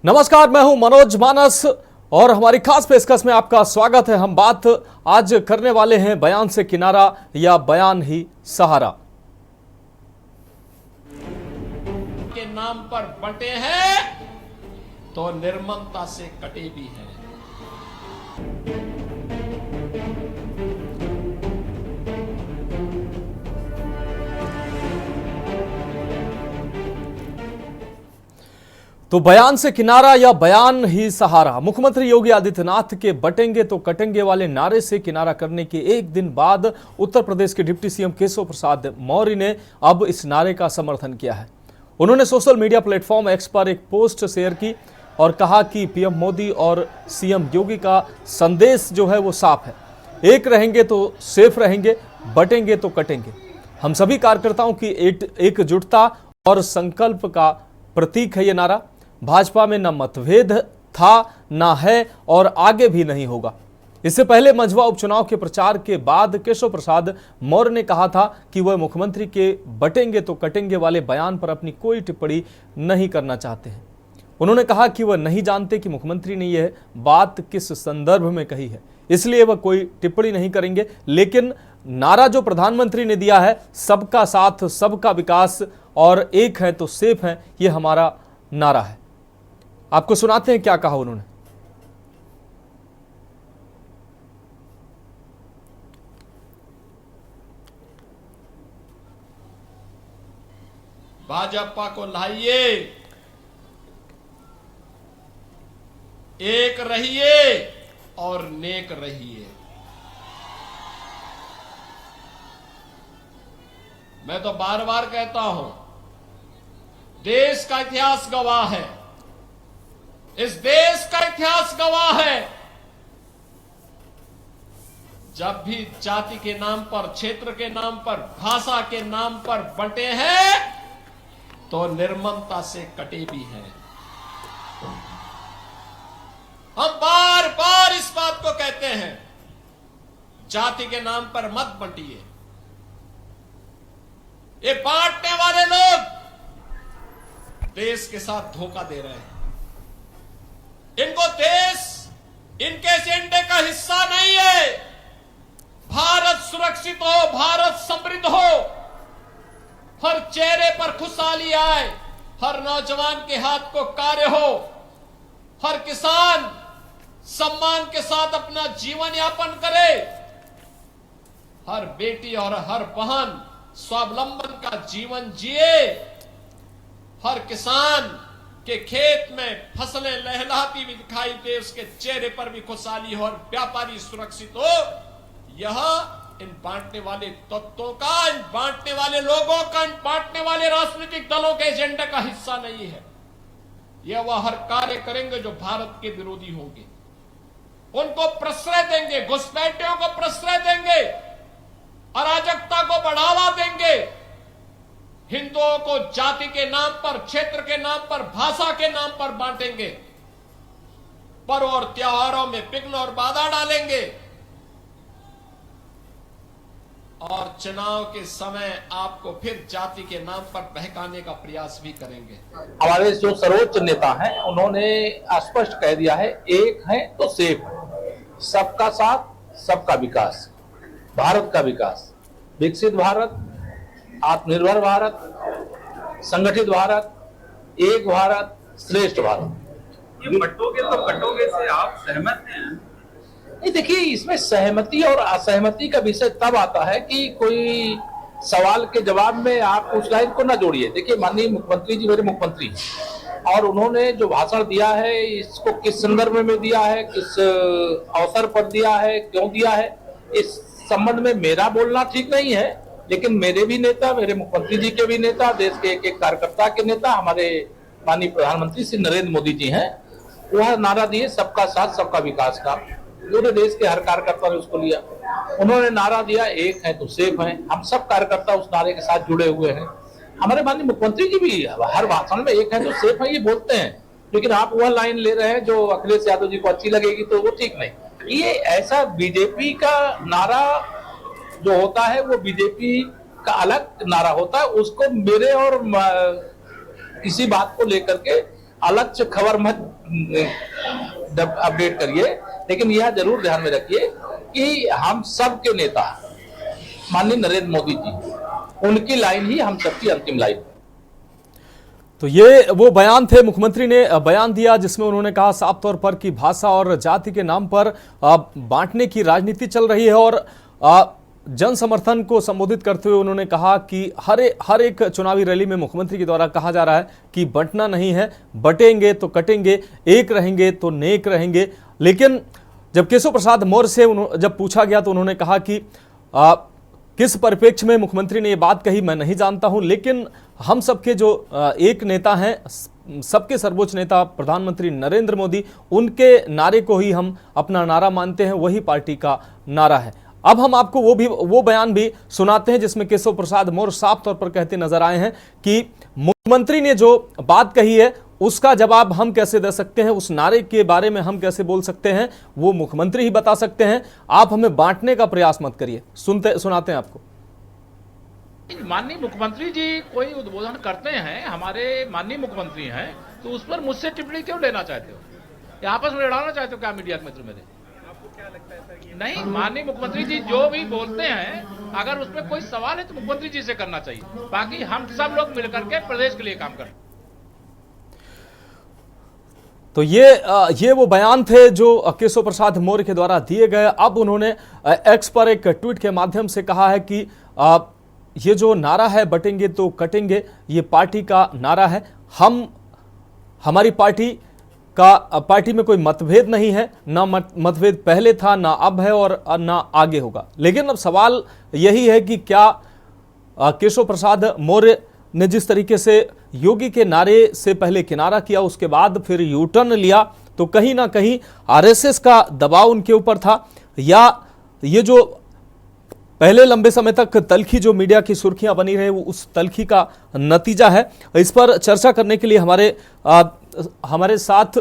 नमस्कार, मैं हूं मनोज मानस और हमारी खास पेशकश में आपका स्वागत है। हम बात आज करने वाले हैं बयान से किनारा या बयान ही सहारा के नाम पर बंटे हैं तो निर्ममता से कटे भी हैं। तो बयान से किनारा या बयान ही सहारा। मुख्यमंत्री योगी आदित्यनाथ के बटेंगे तो कटेंगे वाले नारे से किनारा करने के एक दिन बाद उत्तर प्रदेश के डिप्टी सीएम केशव प्रसाद मौर्य ने अब इस नारे का समर्थन किया है। उन्होंने सोशल मीडिया प्लेटफॉर्म एक्स पर एक पोस्ट शेयर की और कहा कि पीएम मोदी और सीएम योगी का संदेश जो है वो साफ है, एक रहेंगे तो सेफ रहेंगे, बटेंगे तो कटेंगे। हम सभी कार्यकर्ताओं की एकजुटता और संकल्प का प्रतीक है ये नारा। भाजपा में न मतभेद था, न है और आगे भी नहीं होगा। इससे पहले मंझवा उपचुनाव के प्रचार के बाद केशव प्रसाद मौर्य ने कहा था कि वह मुख्यमंत्री के बटेंगे तो कटेंगे वाले बयान पर अपनी कोई टिप्पणी नहीं करना चाहते हैं। उन्होंने कहा कि वह नहीं जानते कि मुख्यमंत्री ने यह बात किस संदर्भ में कही है, इसलिए वह कोई टिप्पणी नहीं करेंगे। लेकिन नारा जो प्रधानमंत्री ने दिया है, सबका साथ सबका विकास और एक है तो सेफ है, यह हमारा नारा है। आपको सुनाते हैं क्या कहा उन्होंने। भाजपा को लाइए, एक रहिए और नेक रहिए। मैं तो बार बार कहता हूं, देश का इतिहास गवाह है, इस देश का इतिहास गवाह है। जब भी जाति के नाम पर, क्षेत्र के नाम पर, भाषा के नाम पर बंटे हैं तो निर्ममता से कटे भी हैं। हम बार बार इस बात को कहते हैं, जाति के नाम पर मत बंटिए। ये बांटने वाले लोग देश के साथ धोखा दे रहे हैं। इनको देश इनके एजेंडे का हिस्सा नहीं है। भारत सुरक्षित हो, भारत समृद्ध हो, हर चेहरे पर खुशहाली आए, हर नौजवान के हाथ को कार्य हो, हर किसान सम्मान के साथ अपना जीवन यापन करे, हर बेटी और हर बहन स्वावलंबन का जीवन जिए, हर किसान के खेत में फसलें लहलहाती भी दिखाई दे, उसके चेहरे पर भी खुशहाली हो और व्यापारी सुरक्षित हो। यह इन बांटने वाले तत्वों का, इन बांटने वाले लोगों का, इन बांटने वाले राजनीतिक दलों के एजेंडे का हिस्सा नहीं है। यह वह हर कार्य करेंगे जो भारत के विरोधी होंगे, उनको प्रश्रय देंगे, घुसपैठियों को प्रश्रय देंगे, अराजकता को बढ़ावा देंगे, हिंदुओं को जाति के नाम पर, क्षेत्र के नाम पर, भाषा के नाम पर बांटेंगे, पर्व और त्योहारों में विघ्न और बाधा डालेंगे और चुनाव के समय आपको फिर जाति के नाम पर बहकाने का प्रयास भी करेंगे। हमारे जो सर्वोच्च नेता हैं, उन्होंने स्पष्ट कह दिया है, एक है तो सेफ है, सबका साथ सबका विकास, भारत का विकास, विकसित भारत, आत्मनिर्भर भारत, संगठित भारत, एक भारत, श्रेष्ठ भारत। ये बटोगे तो कटोगे से आप सहमत हैं? नहीं, देखिए, इसमें सहमति और असहमति का विषय तब आता है कि कोई सवाल के जवाब में आप उस लाइन को ना जोड़िए। देखिए, माननीय मुख्यमंत्री जी मेरे मुख्यमंत्री हैं और उन्होंने जो भाषण दिया है, इसको किस संदर्भ में दिया है, किस अवसर पर दिया है, क्यों दिया है, इस संबंध में मेरा बोलना ठीक नहीं है। लेकिन मेरे भी नेता, मेरे मुख्यमंत्री जी के भी नेता, देश के एक एक कार्यकर्ता के नेता, हमारे माननीय प्रधानमंत्री श्री नरेंद्र मोदी जी हैं, वह नारा दिए सबका साथ सबका विकास का। पूरे देश के हर कार्यकर्ता ने उसको लिया। उन्होंने नारा दिया, एक है तो सेफ है। हम सब कार्यकर्ता उस नारे के साथ जुड़े हुए हैं। हमारे माननीय मुख्यमंत्री जी भी हर भाषण में एक है तो सेफ है ये बोलते हैं, लेकिन आप वह लाइन ले रहे हैं जो अखिलेश यादव जी को अच्छी लगेगी, तो वो ठीक नहीं। ये ऐसा बीजेपी का नारा जो होता है, वो बीजेपी का अलग नारा होता है, उसको मेरे और किसी बात को लेकर के अलग से खबर मत अपडेट करिए, लेकिन यह जरूर ध्यान में रखिए कि हम सब के नेता माननीय नरेंद्र मोदी जी, उनकी लाइन ही हम सबकी अंतिम लाइन है। तो ये वो बयान थे, मुख्यमंत्री ने बयान दिया जिसमें उन्होंने कहा साफ तौर पर कि भाषा और जाति के नाम पर बांटने की राजनीति चल रही है। और जन समर्थन को संबोधित करते हुए उन्होंने कहा कि हर एक चुनावी रैली में मुख्यमंत्री के द्वारा कहा जा रहा है कि बंटना नहीं है, बटेंगे तो कटेंगे, एक रहेंगे तो नेक रहेंगे। लेकिन जब केशव प्रसाद मौर्य से जब पूछा गया तो उन्होंने कहा कि किस परिप्रेक्ष्य में मुख्यमंत्री ने ये बात कही मैं नहीं जानता हूं, लेकिन हम सबके जो एक नेता हैं, सबके सर्वोच्च नेता प्रधानमंत्री नरेंद्र मोदी, उनके नारे को ही हम अपना नारा मानते हैं, वही पार्टी का नारा है। अब हम आपको वो बयान भी सुनाते हैं जिसमें केशव प्रसाद मौर्य साफ तौर पर कहते नजर आए हैं कि मुख्यमंत्री ने जो बात कही है उसका जवाब हम कैसे दे सकते हैं, उस नारे के बारे में हम कैसे बोल सकते हैं, वो मुख्यमंत्री ही बता सकते हैं। आप हमें बांटने का प्रयास मत करिए। सुनाते हैं आपको। माननीय मुख्यमंत्री जी कोई उद्बोधन करते हैं, हमारे माननीय मुख्यमंत्री हैं, तो उस पर मुझसे टिप्पणी क्यों लेना चाहते हो? या आपस में लड़ाना चाहते हो क्या मीडिया के मित्र मेरे? नहीं, माननीय मुख्यमंत्री जी जो भी बोलते हैं, अगर उसमें कोई सवाल है तो मुख्यमंत्री जी से करना चाहिए। बाकी हम सब लोग मिलकर के प्रदेश के लिए काम करते हैं। तो ये वो बयान थे जो केशव प्रसाद मौर्य के द्वारा दिए गए। अब उन्होंने एक्स पर एक ट्वीट के माध्यम से कहा है कि ये जो नारा है बटेंगे तो कटेंगे, ये पार्टी का नारा है। हमारी पार्टी में कोई मतभेद नहीं है, ना मतभेद पहले था, ना अब है और ना आगे होगा। लेकिन अब सवाल यही है कि क्या केशव प्रसाद मौर्य ने जिस तरीके से योगी के नारे से पहले किनारा किया, उसके बाद फिर यू टर्न लिया, तो कहीं ना कहीं आरएसएस का दबाव उनके ऊपर था, या ये जो पहले लंबे समय तक तल्खी जो मीडिया की सुर्खियां बनी रहे वो उस तल्खी का नतीजा है। इस पर चर्चा करने के लिए हमारे साथ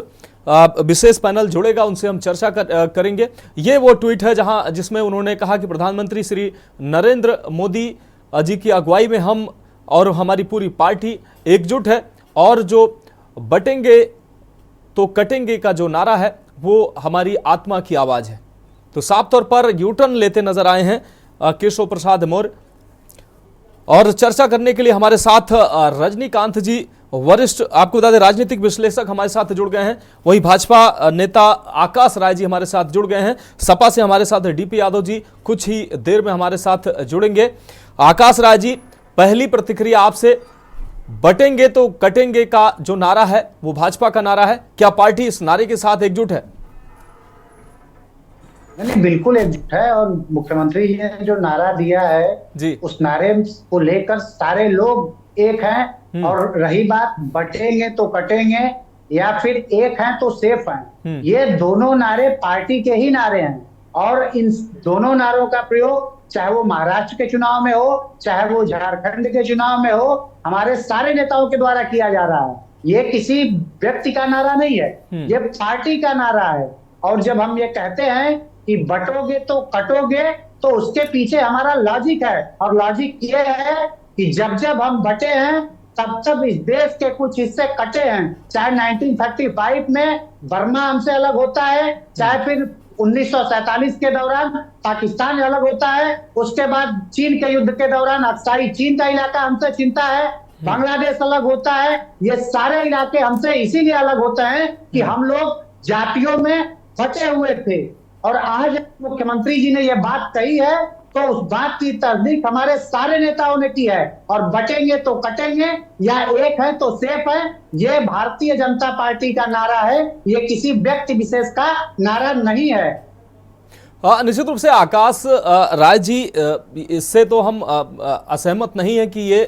विशेष पैनल जुड़ेगा, उनसे हम चर्चा करेंगे। ये वो ट्वीट है जिसमें उन्होंने कहा कि प्रधानमंत्री श्री नरेंद्र मोदी जी की अगुवाई में हम और हमारी पूरी पार्टी एकजुट है, और जो बटेंगे तो कटेंगे का जो नारा है वो हमारी आत्मा की आवाज है। तो साफ तौर पर यू टर्न लेते नजर आए हैं केशव प्रसाद मौर्य। और चर्चा करने के लिए हमारे साथ रजनीकांत जी, वरिष्ठ आपको बता दें राजनीतिक विश्लेषक हमारे साथ जुड़ गए हैं। वही भाजपा नेता आकाश राय जी हमारे साथ जुड़ गए हैं। सपा से हमारे साथ डीपी यादव जी कुछ ही देर में हमारे साथ जुड़ेंगे। आकाश राय जी, पहली प्रतिक्रिया आपसे, बटेंगे तो कटेंगे का जो नारा है वो भाजपा का नारा है, क्या पार्टी इस नारे के साथ एकजुट है? नहीं, बिल्कुल एकजुट है। और मुख्यमंत्री जी ने जो नारा दिया है जी, उस नारे को लेकर सारे लोग एक हैं। और रही बात बटेंगे तो कटेंगे या फिर एक हैं तो सेफ हैं, ये दोनों नारे पार्टी के ही नारे हैं। और इन दोनों नारों का प्रयोग चाहे वो महाराष्ट्र के चुनाव में हो, चाहे वो झारखंड के चुनाव में हो, हमारे सारे नेताओं के द्वारा किया जा रहा है। ये किसी व्यक्ति का नारा नहीं है, ये पार्टी का नारा है। और जब हम ये कहते हैं कि बटोगे तो कटोगे, तो उसके पीछे हमारा लॉजिक है। और लॉजिक ये है कि जब जब हम बटे हैं तब तब इस देश के कुछ हिस्से कटे हैं। चाहे 1935 में बर्मा हमसे अलग होता है, चाहे फिर 1947 के दौरान पाकिस्तान अलग होता है, उसके बाद चीन के युद्ध के दौरान अक्साई चीन का इलाका हमसे छिनता है, बांग्लादेश अलग होता है। ये सारे इलाके हमसे इसीलिए अलग होते हैं कि हम लोग जातियों में फटे हुए थे। और आज मुख्यमंत्री जी ने यह बात कही है तो उस बात की तस्दीक हमारे सारे नेताओं ने की है। और बटेंगे तो कटेंगे या एक है तो सेफ है, ये भारतीय जनता पार्टी का नारा है, ये किसी व्यक्ति विशेष का नारा नहीं है। निश्चित रूप से आकाश राय जी, इससे तो हम असहमत नहीं है कि ये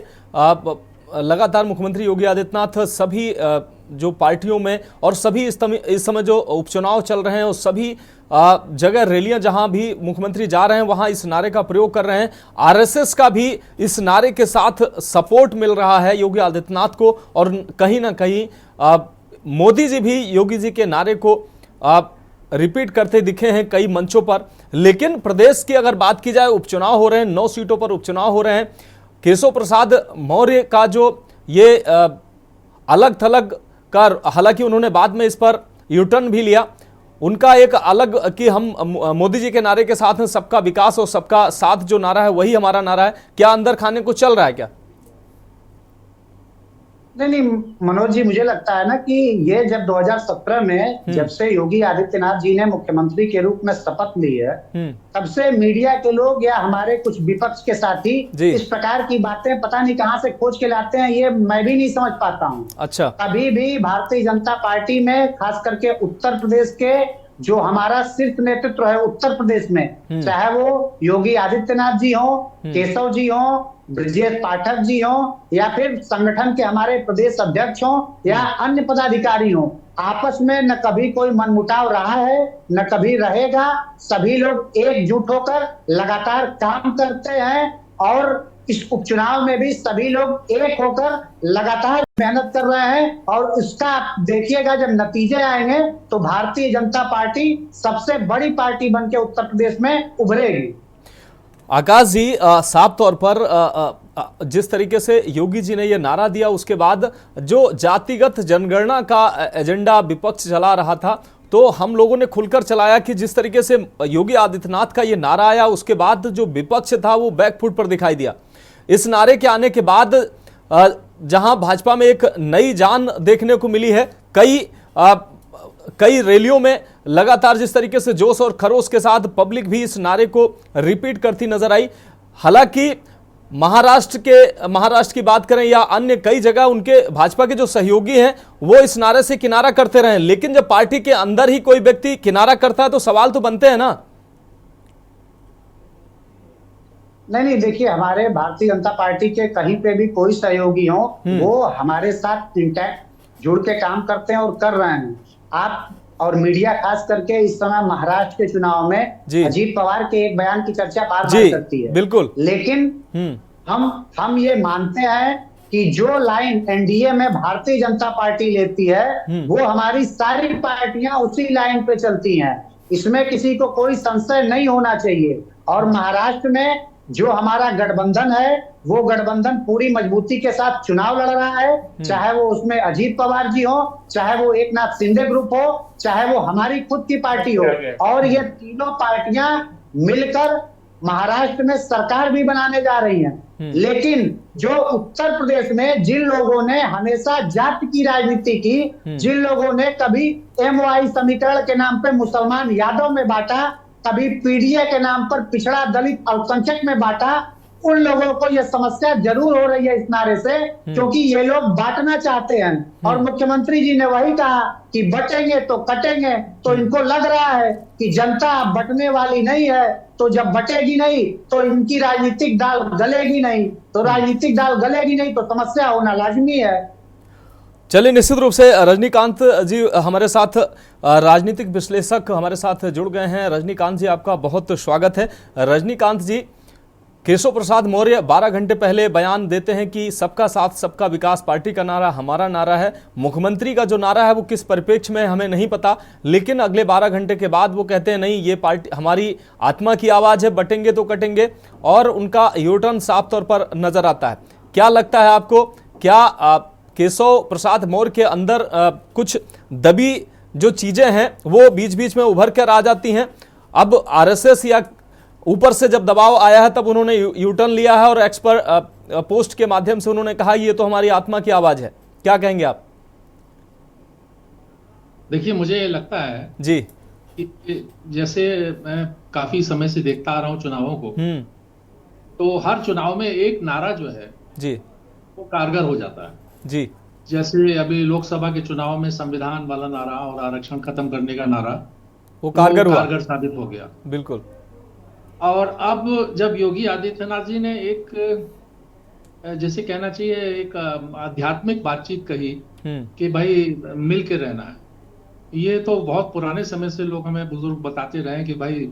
लगातार मुख्यमंत्री योगी आदित्यनाथ सभी जो पार्टियों में और सभी इस समय जो उपचुनाव चल रहे हैं उस सभी जगह रैलियां जहां भी मुख्यमंत्री जा रहे हैं वहां इस नारे का प्रयोग कर रहे हैं। आरएसएस का भी इस नारे के साथ सपोर्ट मिल रहा है योगी आदित्यनाथ को, और कहीं ना कहीं मोदी जी भी योगी जी के नारे को रिपीट करते दिखे हैं कई मंचों पर। लेकिन प्रदेश की अगर बात की जाए, उपचुनाव हो रहे हैं, 9 सीटों पर उपचुनाव हो रहे हैं। केशव प्रसाद मौर्य का जो ये अलग थलग का, हालांकि उन्होंने बाद में इस पर यूटर्न भी लिया, उनका एक अलग कि हम मोदी जी के नारे के साथ में सबका विकास और सबका साथ जो नारा है वही हमारा नारा है, क्या अंदर खाने को चल रहा है क्या? नहीं मनोज जी, मुझे लगता है ना कि ये जब 2017 में जब से योगी आदित्यनाथ जी ने मुख्यमंत्री के रूप में शपथ ली है, तब से मीडिया के लोग या हमारे कुछ विपक्ष के साथी इस प्रकार की बातें पता नहीं कहां से खोज के लाते हैं, ये मैं भी नहीं समझ पाता हूं। अच्छा, कभी भी भारतीय जनता पार्टी में, खास करके उत्तर प्रदेश के जो हमारा शीर्ष नेतृत्व है उत्तर प्रदेश में, चाहे वो योगी आदित्यनाथ जी हो, केशव जी हो, ब्रजेश पाठक जी हो, या फिर संगठन के हमारे प्रदेश अध्यक्ष हो या अन्य पदाधिकारी हो, आपस में न कभी कोई मनमुटाव रहा है न कभी रहेगा। सभी लोग एकजुट होकर लगातार काम करते हैं और इस उपचुनाव में भी सभी लोग एक होकर लगातार मेहनत कर रहे हैं, और इसका आप देखिएगा जब नतीजे आएंगे तो भारतीय जनता पार्टी सबसे बड़ी पार्टी बनके उत्तर प्रदेश में उभरेगी। आकाश जी, साफ तौर पर जिस तरीके से योगी जी ने यह नारा दिया, उसके बाद जो जातिगत जनगणना का एजेंडा विपक्ष चला रहा था, तो हम लोगों ने खुलकर चलाया कि जिस तरीके से योगी आदित्यनाथ का ये नारा आया, उसके बाद जो विपक्ष था वो बैकफुट पर दिखाई दिया। इस नारे के आने के बाद जहां भाजपा में एक नई जान देखने को मिली है, कई रैलियों में लगातार जिस तरीके से जोश और खरोश के साथ पब्लिक भी इस नारे को रिपीट करती नजर आई। हालांकि महाराष्ट्र की बात करें या अन्य कई जगह उनके भाजपा के जो सहयोगी हैं वो इस नारे से किनारा करते रहे, लेकिन जब पार्टी के अंदर ही कोई व्यक्ति किनारा करता है तो सवाल तो बनते हैं ना। नहीं, देखिए, हमारे भारतीय जनता पार्टी के कहीं पे भी कोई सहयोगी हो, वो हमारे साथ इंटैक्ट जुड़ के काम करते हैं और कर रहे हैं। आप और मीडिया खास करके इस समय महाराष्ट्र के चुनाव में अजीत पवार के एक बयान की चर्चा बार बार करती है, बिल्कुल, लेकिन हम ये मानते हैं कि जो लाइन एनडीए में भारतीय जनता पार्टी लेती है वो हमारी सारी पार्टियां उसी लाइन पे चलती हैं, इसमें किसी को कोई संशय नहीं होना चाहिए। और महाराष्ट्र में जो हमारा गठबंधन है वो गठबंधन पूरी मजबूती के साथ चुनाव लड़ रहा है, चाहे वो उसमें अजीत पवार जी हो, चाहे वो एकनाथ शिंदे ग्रुप हो, चाहे वो हमारी खुद की पार्टी हो, और ये तीनों पार्टियां मिलकर महाराष्ट्र में सरकार भी बनाने जा रही हैं। लेकिन जो उत्तर प्रदेश में जिन लोगों ने हमेशा जाति की राजनीति की, जिन लोगों ने कभी MOI समीकरण के नाम पे मुसलमान यादव में बांटा, कभी पीडीए के नाम पर पिछड़ा दलित अल्पसंख्यक में बांटा, उन लोगों को यह समस्या जरूर हो रही है इस नारे से, क्योंकि ये लोग बांटना चाहते हैं। और मुख्यमंत्री जी ने वही कहा कि बटेंगे तो कटेंगे, तो इनको लग रहा है कि जनता बटने वाली नहीं है, तो जब बटेगी नहीं तो इनकी राजनीतिक दाल गलेगी नहीं, तो राजनीतिक दाल गलेगी नहीं तो समस्या होना लाजमी है। चलिए, निश्चित रूप से रजनीकांत जी हमारे साथ, राजनीतिक विश्लेषक हमारे साथ जुड़ गए हैं। रजनीकांत जी, आपका बहुत स्वागत है। रजनीकांत जी, केशव प्रसाद मौर्य 12 घंटे पहले बयान देते हैं कि सबका साथ सबका विकास पार्टी का नारा हमारा नारा है। मुख्यमंत्री का जो नारा है वो किस परिप्रेक्ष्य में हमें नहीं पता, लेकिन अगले 12 घंटे के बाद वो कहते हैं नहीं, ये पार्टी हमारी आत्मा की आवाज है, बटेंगे तो कटेंगे, और उनका यूटर्न साफ तौर पर नजर आता है। क्या लगता है आपको, क्या केशव प्रसाद मौर्य के अंदर कुछ दबी जो चीजें हैं वो बीच बीच में उभर कर आ जाती हैं? अब आरएसएस या ऊपर से जब दबाव आया है तब उन्होंने यूटर्न लिया है और एक्स पर पोस्ट के माध्यम से उन्होंने कहा ये तो हमारी आत्मा की आवाज है। क्या कहेंगे आप? देखिए, मुझे लगता है जी कि जैसे मैं काफी समय से देखता आ रहा हूं चुनावों को, तो हर चुनाव में एक नारा जो है जी वो कारगर हो जाता है जी। जैसे अभी लोकसभा के चुनाव में संविधान वाला नारा और आरक्षण खत्म करने का नारा वो कारगर साबित हो गया। बिल्कुल। और अब जब योगी आदित्यनाथ जी ने एक, जैसे कहना चाहिए, एक आध्यात्मिक बातचीत कही कि भाई मिल के रहना है, ये तो बहुत पुराने समय से लोग हमें बुजुर्ग बताते रहे कि भाई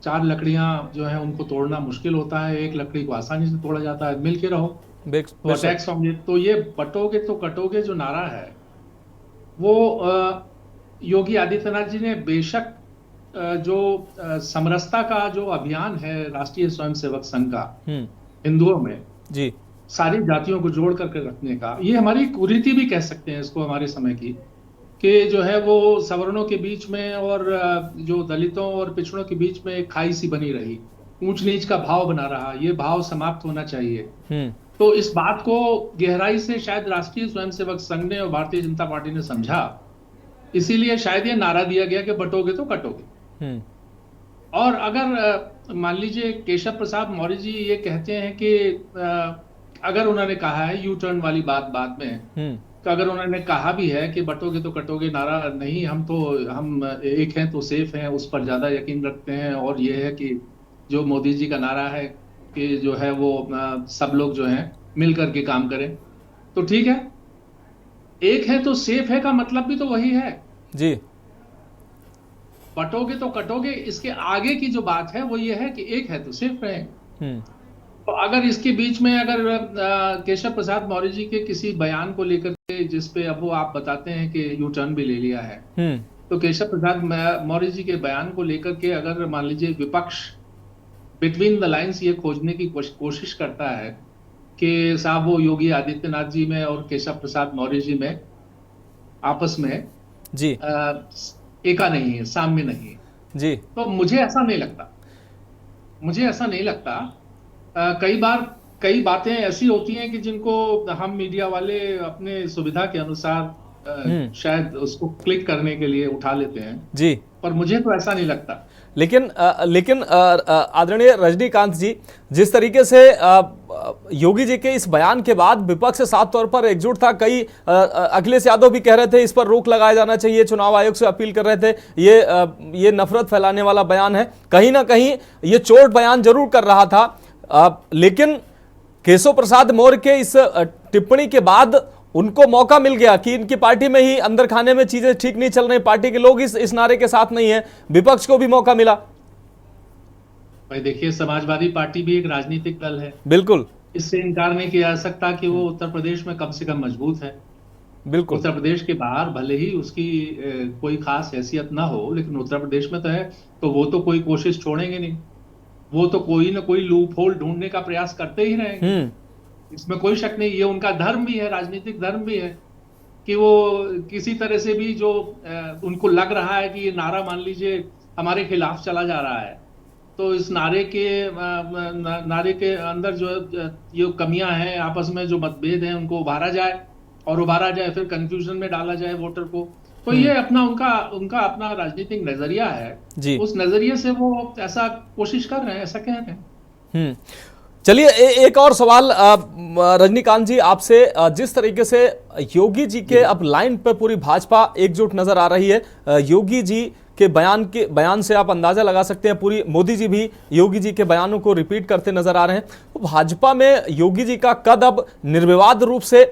4 लकड़ियां जो है उनको तोड़ना मुश्किल होता है, एक लकड़ी को आसानी से तोड़ा जाता है, मिल के रहो तो टैक्स समझे। तो ये बटोगे तो कटोगे जो नारा है वो योगी आदित्यनाथ जी ने बेशक जो समरसता का जो अभियान है राष्ट्रीय स्वयंसेवक संघ का हिंदुओं में जी, सारी जातियों को जोड़ करके रखने का, ये हमारी कुरीति भी कह सकते हैं इसको हमारे समय की, कि जो है वो सवर्णों के बीच में और जो दलितों और पिछड़ों के बीच में एक खाई सी बनी रही, ऊंच नीच का भाव बना रहा, ये भाव समाप्त होना चाहिए। तो इस बात को गहराई से शायद राष्ट्रीय स्वयंसेवक संघ ने और भारतीय जनता पार्टी ने समझा, इसीलिए शायद ये नारा दिया गया कि बटोगे तो कटोगे। और अगर मान लीजिए केशव प्रसाद मौर्य जी ये कहते हैं कि अगर उन्होंने कहा है यू टर्न वाली बात बाद में, तो अगर उन्होंने कहा भी है कि बटोगे तो कटोगे नारा नहीं, हम एक हैं तो सेफ हैं, उस पर ज्यादा यकीन रखते हैं, और ये है कि जो मोदी जी का नारा है कि जो है वो सब लोग जो हैं मिल करके काम करें, तो ठीक है। एक है तो सेफ है का मतलब भी तो वही है जी। बटोगे तो कटोगे, इसके आगे की जो बात है वो ये है कि एक है तो सेफ रहे। तो अगर इसके बीच में अगर केशव प्रसाद मौर्य जी के किसी बयान को लेकर के, जिसपे अब वो आप बताते हैं कि यू टर्न भी ले लिया है, तो केशव प्रसाद मौर्य जी के बयान को लेकर के अगर मान लीजिए विपक्ष बिटवीन द लाइंस ये खोजने की कोशिश करता है कि साहब वो योगी आदित्यनाथ जी में और केशव प्रसाद मौर्य जी में आपस में जी एका नहीं है, साम्य नहीं है जी, तो मुझे ऐसा नहीं लगता। कई बार कई बातें ऐसी होती हैं कि जिनको हम मीडिया वाले अपने सुविधा के अनुसार शायद उसको क्लिक करने के लिए उठा लेते हैं जी, पर मुझे तो ऐसा नहीं लगता। लेकिन आदरणीय रजनीकांत जी, जिस तरीके से योगी जी के इस बयान के बाद विपक्ष साफ तौर पर एकजुट था, कई अखिलेश यादव भी कह रहे थे इस पर रोक लगाया जाना चाहिए, चुनाव आयोग से अपील कर रहे थे, ये नफरत फैलाने वाला बयान है, कहीं ना कहीं ये चोट बयान जरूर कर रहा था। लेकिन केशव प्रसाद मौर्य के इस टिप्पणी के बाद उनको मौका मिल गया कि इनकी पार्टी में ही अंदर खाने में चीजें ठीक नहीं चल रही, पार्टी के लोग इस नारे के साथ नहीं है, विपक्ष को भी मौका मिला। भाई देखिए, समाजवादी पार्टी भी एक राजनीतिक दल है, बिल्कुल, इससे इनकार नहीं किया जा सकता कि वो उत्तर प्रदेश में कम से कम मजबूत है। बिल्कुल, उत्तर प्रदेश के बाहर भले ही उसकी कोई खास हैसियत ना हो, लेकिन उत्तर प्रदेश में तो है, तो वो तो कोई कोशिश छोड़ेंगे नहीं, वो तो कोई ना कोई लूप होल ढूंढने का प्रयास करते ही रहेंगे, इसमें कोई शक नहीं। ये उनका धर्म भी है, राजनीतिक धर्म भी है कि वो किसी तरह से भी जो उनको लग रहा है कि ये नारा मान लीजिए हमारे खिलाफ चला जा रहा है, तो इस नारे के अंदर जो ये कमियां हैं, आपस में जो मतभेद हैं, उनको उभारा जाए फिर कंफ्यूजन में डाला जाए वोटर को। तो ये उनका अपना राजनीतिक नजरिया है, उस नजरिए से वो ऐसा कोशिश कर रहे हैं, ऐसा कह रहे हैं। चलिए एक और सवाल रजनीकांत जी आपसे, जिस तरीके से योगी जी के अब लाइन पर पूरी भाजपा एकजुट नजर आ रही है, योगी जी के बयान से आप अंदाजा लगा सकते हैं, पूरी मोदी जी भी योगी जी के बयानों को रिपीट करते नजर आ रहे हैं, तो भाजपा में योगी जी का कद अब निर्विवाद रूप से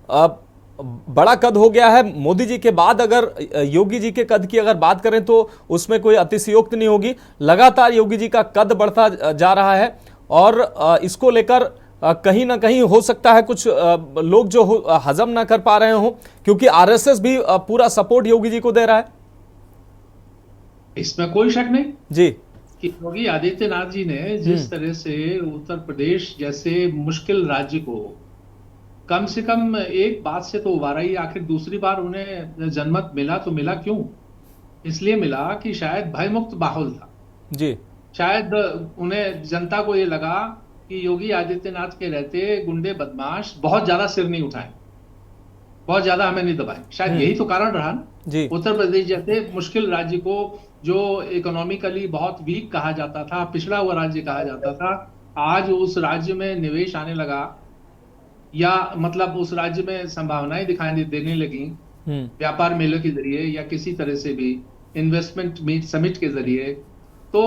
बड़ा कद हो गया है। मोदी जी के बाद अगर योगी जी के कद की अगर बात करें तो उसमें कोई अतिशयोक्ति नहीं होगी, लगातार योगी जी का कद बढ़ता जा रहा है, और इसको लेकर कहीं ना कहीं हो सकता है कुछ लोग जो हजम ना कर पा रहे हो, क्योंकि आरएसएस भी पूरा सपोर्ट योगी जी को दे रहा है। इसमें कोई शक नहीं जी कि योगी आदित्यनाथ जी ने जिस तरह से उत्तर प्रदेश जैसे मुश्किल राज्य को कम से कम एक बात से तो उबारा ही, आखिर दूसरी बार उन्हें जनमत मिला तो मिला क्यों? इसलिए मिला कि शायद भयमुक्त माहौल था जी, शायद उन्हें जनता को ये लगा कि योगी आदित्यनाथ के रहते गुंडे बदमाश बहुत ज्यादा सिर नहीं उठाए, बहुत ज्यादा हमें नहीं दबाए, शायद यही तो कारण रहा ना जी। उत्तर प्रदेश जैसे मुश्किल राज्य को, जो इकोनॉमिकली बहुत वीक कहा जाता था, पिछड़ा हुआ राज्य कहा जाता था, आज उस राज्य में निवेश आने लगा, या मतलब उस राज्य में संभावनाएं दिखाई देने लगी व्यापार मेलों के जरिए या किसी तरह से भी इन्वेस्टमेंट मीट समिट के जरिए, तो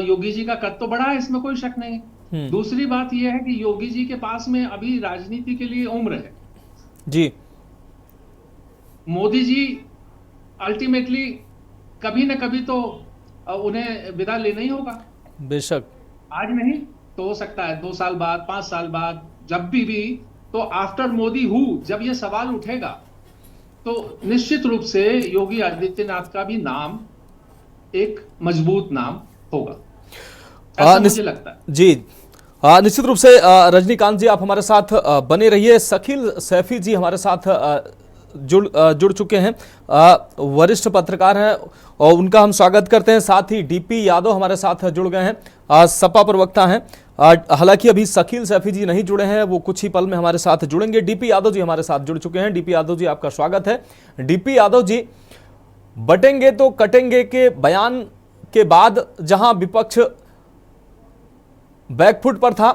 योगी जी का कद तो बढ़ा है, इसमें कोई शक नहीं। दूसरी बात यह है कि योगी जी के पास में अभी राजनीति के लिए उम्र है जी। मोदी जी अल्टीमेटली कभी न कभी तो उन्हें विदा लेना ही होगा, बेशक आज नहीं तो हो सकता है 2 साल बाद, 5 साल बाद, जब भी तो आफ्टर मोदी जब ये सवाल उठेगा तो निश्चित रूप से योगी आदित्यनाथ का भी नाम एक मजबूत नाम होगा, ऐसा मुझे लगता है जी। निश्चित रूप से रजनीकांत जी आप हमारे साथ बने रहिए। शकील सैफी जी हमारे साथ जुड़ चुके हैं, वरिष्ठ पत्रकार हैं और उनका हम स्वागत करते हैं। साथ ही डीपी यादव हमारे साथ जुड़ गए हैं, सपा प्रवक्ता हैं। हालांकि अभी शकील सैफी जी नहीं जुड़े हैं, वो कुछ ही पल में हमारे साथ जुड़ेंगे। डीपी यादव जी हमारे साथ जुड़ चुके हैं। डीपी यादव जी आपका स्वागत है। डीपी यादव जी, बटेंगे तो कटेंगे के बयान के बाद जहां विपक्ष बैकफुट पर था,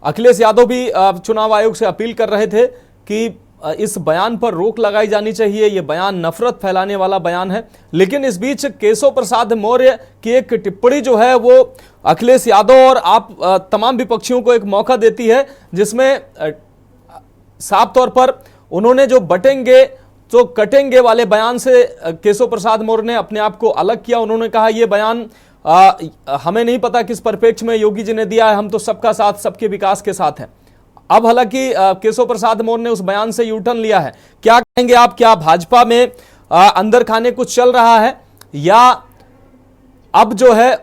अखिलेश यादव भी चुनाव आयोग से अपील कर रहे थे कि इस बयान पर रोक लगाई जानी चाहिए, यह बयान नफरत फैलाने वाला बयान है। लेकिन इस बीच केशव प्रसाद मौर्य की एक टिप्पणी जो है वो अखिलेश यादव और आप तमाम विपक्षियों को एक मौका देती है, जिसमें साफ तौर पर उन्होंने जो बटेंगे तो कटेंगे वाले बयान से केशव प्रसाद मौर्य ने अपने आप को अलग किया। उन्होंने कहा यह बयान हमें नहीं पता किस परिप्रेक्ष्य में योगी जी ने दिया है, हम तो सबका साथ सबके विकास के साथ हैं। अब हालांकि केशव प्रसाद मौर्य ने उस बयान से यू टर्न लिया है। क्या कहेंगे आप, क्या भाजपा में अंदर खाने कुछ चल रहा है या अब जो है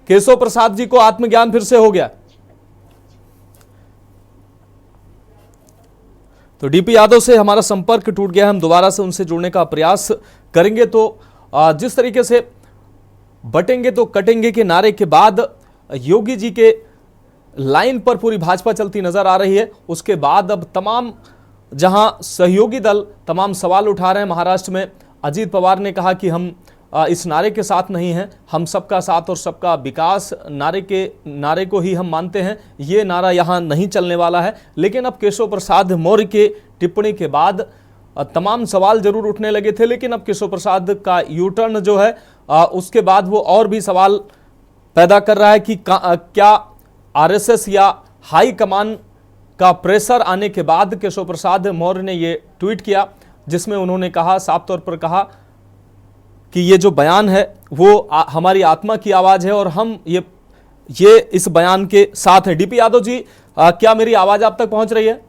केशव प्रसाद जी को आत्मज्ञान फिर से हो गया? तो डीपी यादव से हमारा संपर्क टूट गया, हम दोबारा से उनसे जुड़ने का प्रयास करेंगे। तो जिस तरीके से बटेंगे तो कटेंगे के नारे के बाद योगी जी के लाइन पर पूरी भाजपा चलती नजर आ रही है, उसके बाद अब तमाम जहां सहयोगी दल तमाम सवाल उठा रहे हैं। महाराष्ट्र में अजीत पवार ने कहा कि हम इस नारे के साथ नहीं हैं, हम सबका साथ और सबका विकास नारे को ही हम मानते हैं, ये नारा यहाँ नहीं चलने वाला है। लेकिन अब केशव प्रसाद मौर्य के टिप्पणी के बाद तमाम सवाल जरूर उठने लगे थे, लेकिन अब केशव प्रसाद का यू टर्न जो है उसके बाद वो और भी सवाल पैदा कर रहा है कि क्या आरएसएस या हाई कमान का प्रेशर आने के बाद केशव प्रसाद मौर्य ने ये ट्वीट किया, जिसमें उन्होंने कहा, साफ तौर पर कहा कि ये जो बयान है वो हमारी आत्मा की आवाज है और हम ये इस बयान के साथ है। डीपी यादव जी, क्या मेरी आवाज आप तक पहुंच रही है?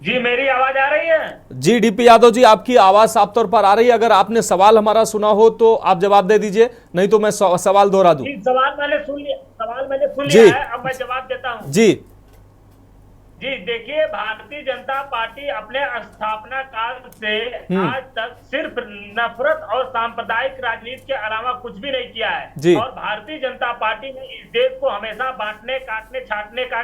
जी, मेरी आवाज आ रही है? जी डीपी यादव जी, आपकी आवाज साफ तौर पर आ रही है। अगर आपने सवाल हमारा सुना हो तो आप जवाब दे दीजिए, नहीं तो मैं सवाल दोहरा दूं। सवाल मैंने सुन लिया है, अब मैं जवाब देता हूं। जी देखिए, भारतीय जनता पार्टी अपने स्थापना काल से आज तक सिर्फ नफरत और सांप्रदायिक राजनीति के अलावा कुछ भी नहीं किया है। और भारतीय जनता पार्टी ने इस देश को हमेशा बांटने, काटने, छाटने का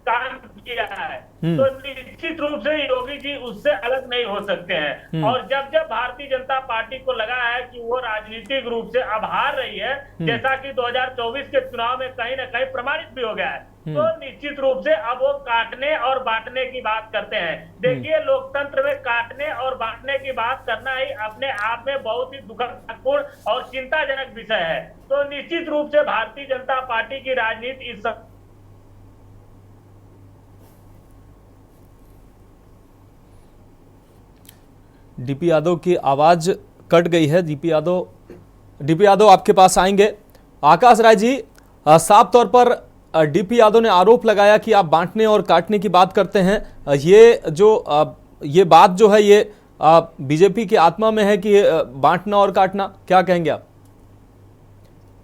काम किया है। तो निश्चित रूप से योगी जी उससे अलग नहीं हो सकते हैं। और जब जब भारतीय जनता पार्टी को लगा है कि वो राजनीतिक रूप से अब हार रही है, जैसा कि 2024 के चुनाव में कहीं ना कहीं प्रमाणित भी हो गया है, तो निश्चित रूप से अब वो काटने और बांटने की बात करते हैं। देखिए, लोकतंत्र में काटने और बांटने की बात करना ही अपने आप में बहुत ही दुखदपूर्ण और चिंताजनक विषय है। तो निश्चित रूप से भारतीय जनता पार्टी की राजनीति इस डीपी यादव की आवाज कट गई है। डीपी यादव आपके पास आएंगे। आकाश राय जी, साफ तौर पर डीपी यादव ने आरोप लगाया कि आप बांटने और काटने की बात करते हैं। ये बात जो है ये बीजेपी की आत्मा में है कि बांटना और काटना, क्या कहेंगे आप?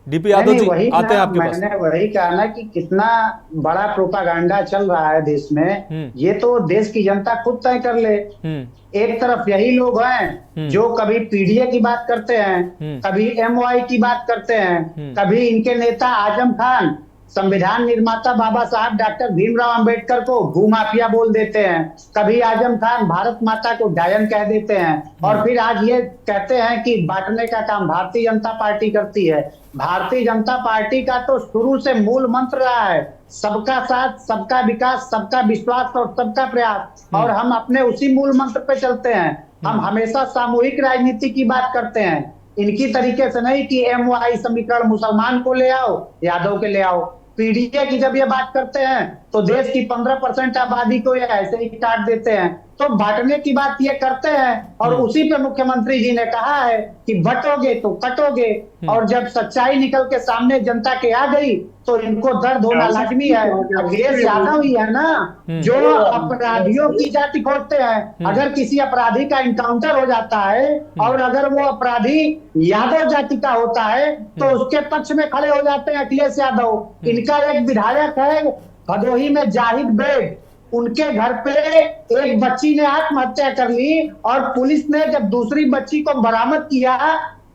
डीपी यादव जी, आते हैं आपके पास। मैंने वही कहा ना कि कितना बड़ा प्रोपागंडा चल रहा है देश में, ये तो देश की जनता खुद तय कर ले। एक तरफ यही लोग हैं जो कभी पीडीए की बात करते हैं, कभी एमवाई की बात करते हैं, कभी इनके नेता आजम खान संविधान निर्माता बाबा साहब डॉक्टर भीमराव अंबेडकर को भूमाफिया बोल देते हैं, कभी आजम खान भारत माता को डायन कह देते हैं, और फिर आज ये कहते हैं कि बांटने का काम भारतीय जनता पार्टी करती है। भारतीय जनता पार्टी का तो शुरू से मूल मंत्र रहा है सबका साथ, सबका विकास, सबका विश्वास और सबका प्रयास, और हम अपने उसी मूल मंत्र पे चलते हैं। हम हमेशा सामूहिक राजनीति की बात करते हैं, इनकी तरीके से नहीं कि एमवाई समीकरण मुसलमान को ले आओ, यादव के ले आओ। पीडीए की जब ये बात करते हैं तो देश की 15% आबादी को ये ऐसे ही काट देते हैं। तो बांटने की बात ये करते हैं, और उसी पे मुख्यमंत्री जी ने कहा है कि बटोगे तो कटोगे। और जब सच्चाई निकल के सामने जनता के आ गई तो इनको दर्द होना लाजमी है। अखिलेश यादव ही है ना जो अपराधियों की जाति खोजते हैं। अगर किसी अपराधी का इनकाउंटर हो जाता है और अगर वो अपराधी यादव जाति का होता है तो उसके पक्ष में खड़े हो जाते हैं अखिलेश यादव। इनका एक विधायक है भदोही में, जाहिद बेग, उनके घर पे एक बच्ची ने आत्महत्या कर ली और पुलिस ने जब दूसरी बच्ची को बरामद किया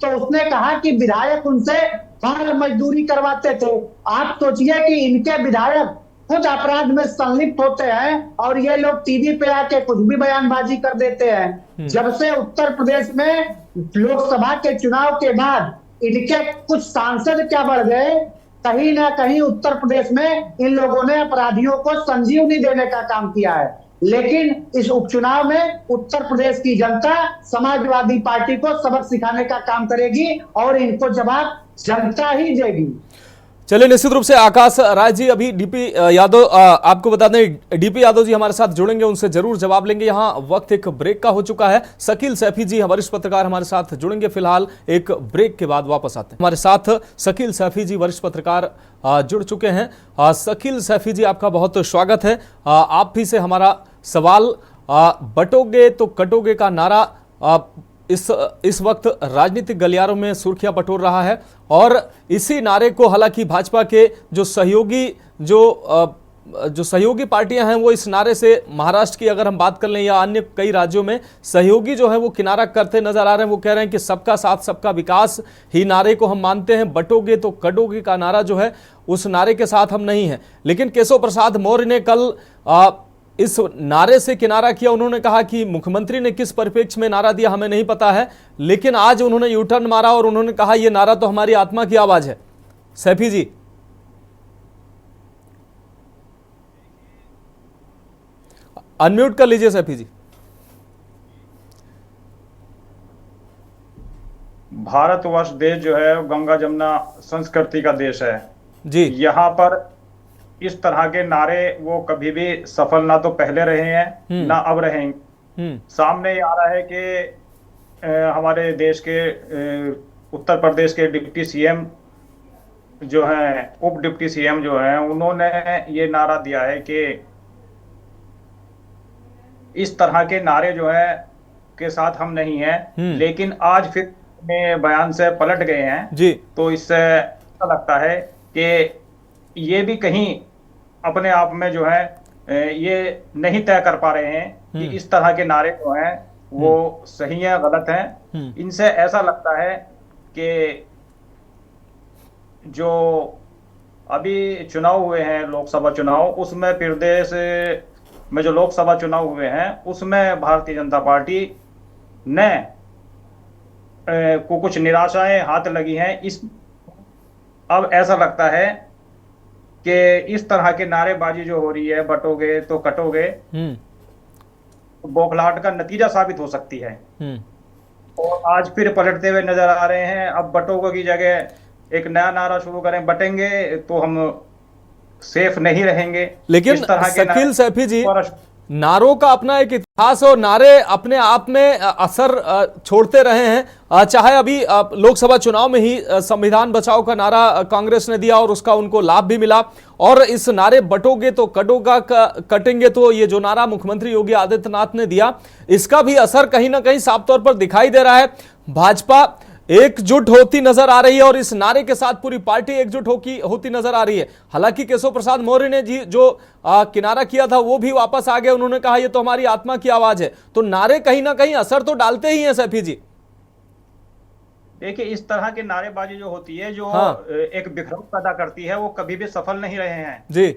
तो उसने कहा कि विधायक उनसे बाल मजदूरी करवाते थे। आप सोचिए कि इनके विधायक खुद अपराध में संलिप्त होते हैं और ये लोग टीवी पे आके कुछ भी बयानबाजी कर देते हैं। जब से उत्तर प्रदेश में लोकसभा के चुनाव के बाद इनके कुछ सांसद क्या बढ़ गए, कहीं ना कहीं उत्तर प्रदेश में इन लोगों ने अपराधियों को संजीवनी देने का काम किया है। लेकिन इस उपचुनाव में उत्तर प्रदेश की जनता समाजवादी पार्टी को सबक सिखाने का काम करेगी और इनको जवाब जनता ही देगी। चलिए, निश्चित रूप से आकाश राय जी, अभी डीपी यादव, आपको बता दें डीपी यादव जी हमारे साथ जुड़ेंगे, उनसे जरूर जवाब लेंगे। यहाँ वक्त एक ब्रेक का हो चुका है। शकील सैफी जी वरिष्ठ पत्रकार हमारे साथ जुड़ेंगे, फिलहाल एक ब्रेक के बाद वापस आते हैं। हमारे साथ शकील सैफी जी वरिष्ठ पत्रकार जुड़ चुके हैं। शकील सैफी जी, आपका बहुत स्वागत है। आप भी से हमारा सवाल, बटोगे तो कटोगे का नारा इस वक्त राजनीतिक गलियारों में सुर्खियां बटोर रहा है और इसी नारे को हालांकि भाजपा के जो सहयोगी पार्टियां हैं वो इस नारे से, महाराष्ट्र की अगर हम बात कर लें या अन्य कई राज्यों में सहयोगी जो है वो किनारा करते नजर आ रहे हैं। वो कह रहे हैं कि सबका साथ सबका विकास ही नारे को हम मानते हैं, बटोगे तो कटोगे का नारा जो है उस नारे के साथ हम नहीं हैं। लेकिन केशव प्रसाद मौर्य ने कल इस नारे से किनारा किया। उन्होंने कहा कि मुख्यमंत्री ने किस परिप्रेक्ष्य में नारा दिया हमें नहीं पता है, लेकिन आज उन्होंने यू टर्न मारा और उन्होंने कहा यह नारा तो हमारी आत्मा की आवाज है। सैफी जी, अनम्यूट कर लीजिए सैफी जी। भारतवर्ष देश जो है गंगा जमुना संस्कृति का देश है जी। यहाँ पर इस तरह के नारे वो कभी भी सफल ना तो पहले रहे हैं ना अब रहेंगे। सामने आ रहा है कि हमारे देश के उत्तर प्रदेश के डिप्टी सीएम जो हैं, उप डिप्टी सीएम जो हैं, उन्होंने ये नारा दिया है कि इस तरह के नारे जो है के साथ हम नहीं हैं। लेकिन आज फिर बयान से पलट गए हैं जी। तो इससे ऐसा लगता है कि ये भी कहीं अपने आप में जो है ये नहीं तय कर पा रहे हैं कि इस तरह के नारे जो हैं वो सही है गलत हैं। इनसे ऐसा लगता है कि जो अभी चुनाव हुए हैं लोकसभा चुनाव, उसमें प्रदेश में जो लोकसभा चुनाव हुए हैं उसमें भारतीय जनता पार्टी ने को कुछ निराशाएं हाथ लगी हैं। अब ऐसा लगता है कि इस तरह के नारेबाजी जो हो रही है, बटोगे तो कटोगे, बौखलाहट का नतीजा साबित हो सकती है। और आज फिर पलटते हुए नजर आ रहे हैं। अब बटोगे की जगह एक नया नारा शुरू करें, बटेंगे तो हम सेफ नहीं रहेंगे। लेकिन शकील सैफी जी, नारों का अपना एक इतिहास और नारे अपने आप में असर छोड़ते रहे हैं। चाहे अभी लोकसभा चुनाव में ही संविधान बचाओ का नारा कांग्रेस ने दिया और उसका उनको लाभ भी मिला, और इस नारे बटोगे तो कटोगा कटेंगे तो ये जो नारा मुख्यमंत्री योगी आदित्यनाथ ने दिया, इसका भी असर कहीं ना कहीं साफ तौर पर दिखाई दे रहा है। भाजपा एकजुट होती नजर आ रही है और इस नारे के साथ पूरी पार्टी एकजुट होती नजर आ रही है। हालांकि केशव प्रसाद मौर्य ने जी जो किनारा किया था वो भी वापस आ गए। उन्होंने कहा ये तो हमारी आत्मा की आवाज है। तो नारे कहीं ना कहीं असर तो डालते ही हैं सैफी जी। देखिए, इस तरह की नारेबाजी जो होती है, जो एक बिखराव पैदा करती है, वो कभी भी सफल नहीं रहे हैं जी।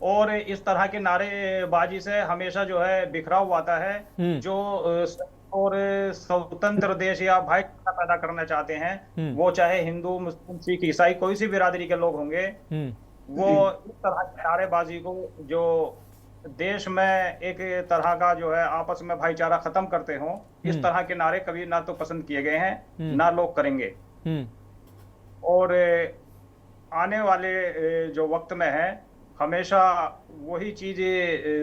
और इस तरह के नारेबाजी से हमेशा जो है बिखराव आता है। जो और स्वतंत्र देश या भाईचारा पैदा करना चाहते हैं, वो चाहे हिंदू, मुस्लिम, सिख, ईसाई, कोई सी बिरादरी के लोग होंगे, वो इस तरह की नारेबाजी को जो देश में एक तरह का जो है आपस में भाईचारा खत्म करते हों, इस तरह के नारे कभी ना तो पसंद किए गए हैं ना लोग करेंगे। और आने वाले जो वक्त में है, हमेशा वही चीज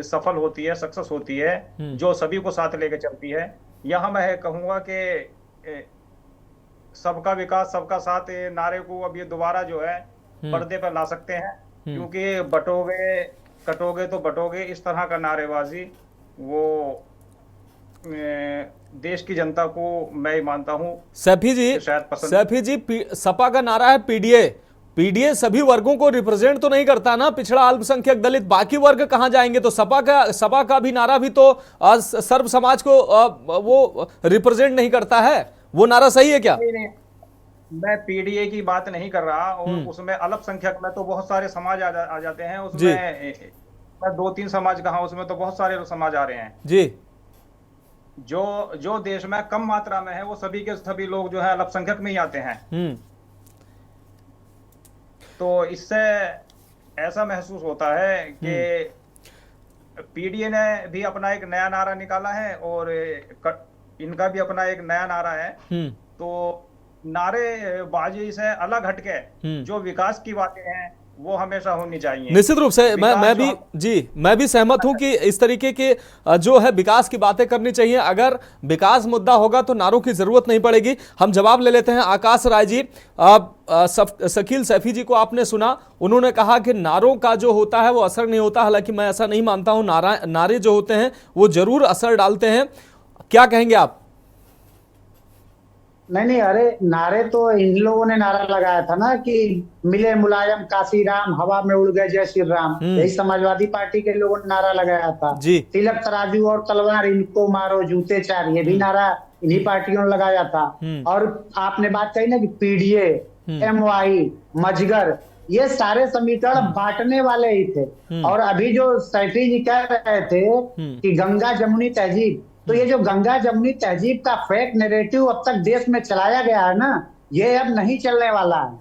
सफल होती है, सक्सेस होती है, जो सभी को साथ लेकर चलती है। यहाँ मैं कहूँगा कि सबका विकास सबका साथ नारे को अब ये दोबारा जो है पर्दे पर ला सकते हैं, क्योंकि बटोगे कटोगे तो बटोगे इस तरह का नारेबाजी वो देश की जनता को मैं मानता हूं सैफी जी, शायद पसंद। सैफी जी, सपा का नारा है पीडीए। पीडीए सभी वर्गों को रिप्रेजेंट तो नहीं करता ना, पिछड़ा, अल्पसंख्यक, दलित, बाकी वर्ग कहां जाएंगे? तो सपा का भी नारा भी तो सर्व समाज को वो रिप्रेजेंट नहीं करता है। वो नारा सही है क्या? नहीं, मैं पीडीए की बात नहीं कर रहा, और उसमें अल्पसंख्यक में तो बहुत सारे समाज आ जाते हैं उसमें। 2-3 समाज कहा, उसमें तो बहुत सारे समाज आ रहे हैं जी। जो देश में कम मात्रा में है वो सभी के सभी लोग जो है अल्पसंख्यक में ही आते हैं। तो इससे ऐसा महसूस होता है कि पीडीए ने भी अपना एक नया नारा निकाला है और इनका भी अपना एक नया नारा है। तो नारेबाजी से अलग हटके जो विकास की बातें हैं वो हमेशा होनी चाहिए। निश्चित रूप से मैं भी सहमत हूं कि इस तरीके के जो है विकास की बातें करनी चाहिए। अगर विकास मुद्दा होगा तो नारों की जरूरत नहीं पड़ेगी। हम जवाब ले लेते हैं आकाश राय जी। शकील सैफी जी को आपने सुना, उन्होंने कहा कि नारों का जो होता है वो असर नहीं होता। हालांकि मैं ऐसा नहीं मानता हूं, नारे जो होते हैं वो जरूर असर डालते हैं। क्या कहेंगे आप? नहीं, अरे नारे तो इन लोगों ने नारा लगाया था ना कि मिले मुलायम काशी राम, हवा में उड़ गए जय श्री राम। यही समाजवादी पार्टी के लोगों ने नारा लगाया था। तिलक तराजू और तलवार, इनको मारो जूते चार, ये भी नारा इन्हीं पार्टियों ने लगाया था। और आपने बात कही ना कि पीडीए, एमवाई, मजगर, ये सारे समीकरण बांटने वाले ही थे। और अभी जो सैफी जी कह रहे थे कि गंगा जमुनी तहजीब, तो ये जो गंगा जमुनी तहजीब का फेक नैरेटिव अब तक देश में चलाया गया है ना, ये अब नहीं चलने वाला है।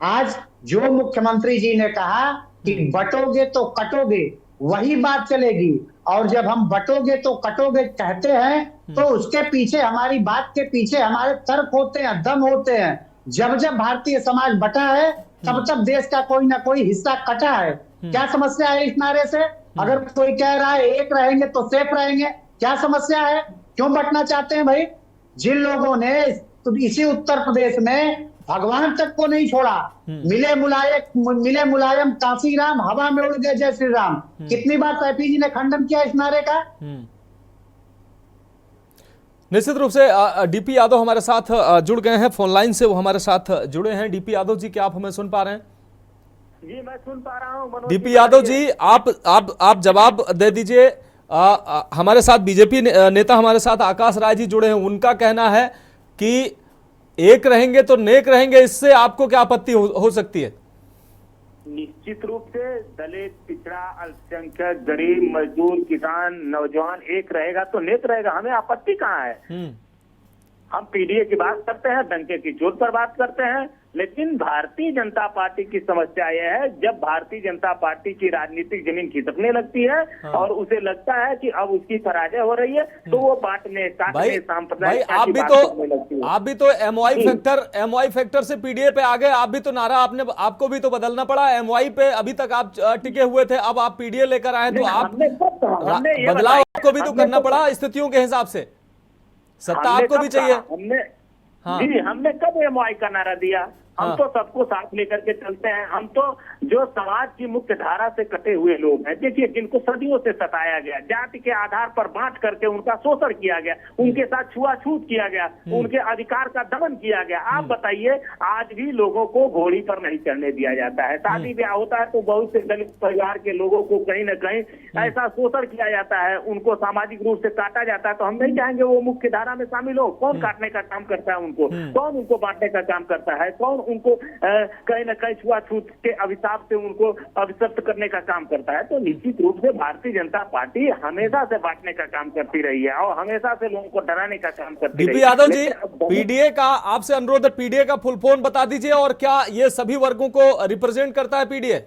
आज जो मुख्यमंत्री जी ने कहा कि बटोगे तो कटोगे, वही बात चलेगी। और जब हम बटोगे तो कटोगे कहते हैं तो उसके पीछे, हमारी बात के पीछे हमारे तर्क होते हैं, दम होते हैं। जब जब भारतीय समाज बटा है तब तब देश का कोई ना कोई हिस्सा कटा है। क्या समस्या है इस नारे से? अगर कोई कह रहा है एक रहेंगे तो सेफ रहेंगे, क्या समस्या है? क्यों बंटना चाहते हैं भाई? जिन लोगों ने इसी उत्तर प्रदेश में भगवान तक को नहीं छोड़ा, मिले मुलायम काशी राम, हवा में उड़ गए जय श्री राम, कितनी बार सैफी जी ने खंडन किया इस नारे का? निश्चित रूप से डीपी यादव हमारे साथ जुड़ गए हैं फोन लाइन से, वो हमारे साथ जुड़े हैं। डीपी यादव जी, क्या आप हमें सुन पा रहे हैं? जी, मैं सुन पा रहा हूं। डीपी यादव जी, आप जवाब दे दीजिए। हमारे साथ बीजेपी नेता हमारे साथ आकाश राय जी जुड़े हैं। उनका कहना है कि एक रहेंगे तो नेक रहेंगे, इससे आपको क्या आपत्ति हो सकती है? निश्चित रूप से दलित, पिछड़ा, अल्पसंख्यक, गरीब, मजदूर, किसान, नौजवान एक रहेगा तो नेक रहेगा। हमें आपत्ति कहाँ है? हम पीडीए की बात करते हैं, डंके की चोट पर बात करते हैं, लेकिन भारतीय जनता पार्टी की समस्या यह है, जब भारतीय जनता पार्टी की राजनीतिक जमीन खिसकने लगती है और उसे लगता है कि अब उसकी पराजय हो रही है, तो वो बांटने, काटने, सांप्रदायिक आप भी तो एमवाई फैक्टर से पीडीए पे आ गए। आप भी तो नारा आपको भी तो बदलना पड़ा। एमवाई पे अभी तक आप टिके हुए थे, अब आप पीडीए लेकर आए तो आप बदलाव आपको भी तो करना पड़ा स्थितियों के हिसाब से। सत्ता आपको भी चाहिए। हमने कब एमवाई का नारा दिया? हम तो सबको साथ लेकर के चलते हैं। हम तो जो समाज की मुख्य धारा से कटे हुए लोग हैं, देखिए, जिनको सदियों से सताया गया, जाति के आधार पर बांट करके उनका शोषण किया गया, उनके साथ छुआछूत किया गया, उनके अधिकार का दमन किया गया। आप बताइए, आज भी लोगों को घोड़ी पर नहीं चढ़ने दिया जाता है। शादी ब्याह होता है तो बहुत से दलित परिवार के लोगों को कहीं न कहीं ऐसा शोषण किया जाता है, उनको सामाजिक रूप से काटा जाता है। तो हम नहीं चाहेंगे वो मुख्य धारा में शामिल हो। कौन काटने का काम करता है उनको? कौन उनको बांटने का काम करता है? कौन उनको कहीं न कहीं छुआछूत के अभिशाप से उनको अभिशप्त करने का काम करता है? तो निश्चित रूप से भारतीय जनता पार्टी हमेशा से बांटने का काम करती रही है और हमेशा से लोगों को डराने का काम करती रही है। डीपी यादव जी, पीडीए का आपसे अनुरोध है, पीडीए का फुल फॉर्म बता दीजिए, और क्या ये सभी वर्गों को रिप्रेजेंट करता है पीडीए?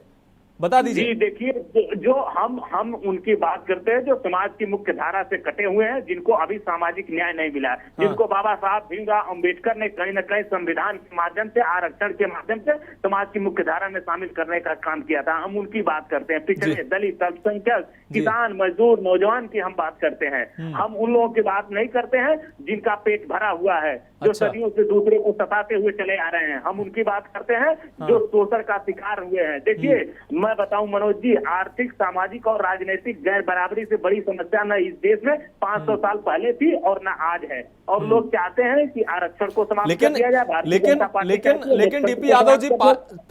बता दीजिए। जी देखिए, जो हम उनकी बात करते हैं जो समाज की मुख्य धारा से कटे हुए हैं, जिनको अभी सामाजिक न्याय नहीं मिला, जिनको बाबा साहब भीमराव अंबेडकर ने कहीं न कहीं संविधान के माध्यम से, आरक्षण के माध्यम से समाज की मुख्य धारा में शामिल करने का काम किया था, हम उनकी बात करते हैं। पिछड़े, दलित, अल्पसंख्यक, किसान, मजदूर, नौजवान की हम बात करते हैं। हम उन लोगों की बात नहीं करते हैं जिनका पेट भरा हुआ है, जो अच्छा। सदियों से दूसरे को सताते हुए चले आ रहे हैं। हम उनकी बात करते हैं जो शोषण का शिकार हुए हैं। देखिए, मैं बताऊं मनोज जी, आर्थिक, सामाजिक और राजनीतिक गैर बराबरी से बड़ी समस्या न इस देश में 500 साल पहले थी और न आज है। और लोग चाहते हैं कि आरक्षण को समाप्त कर दिया जाए। लेकिन डीपी यादव जी,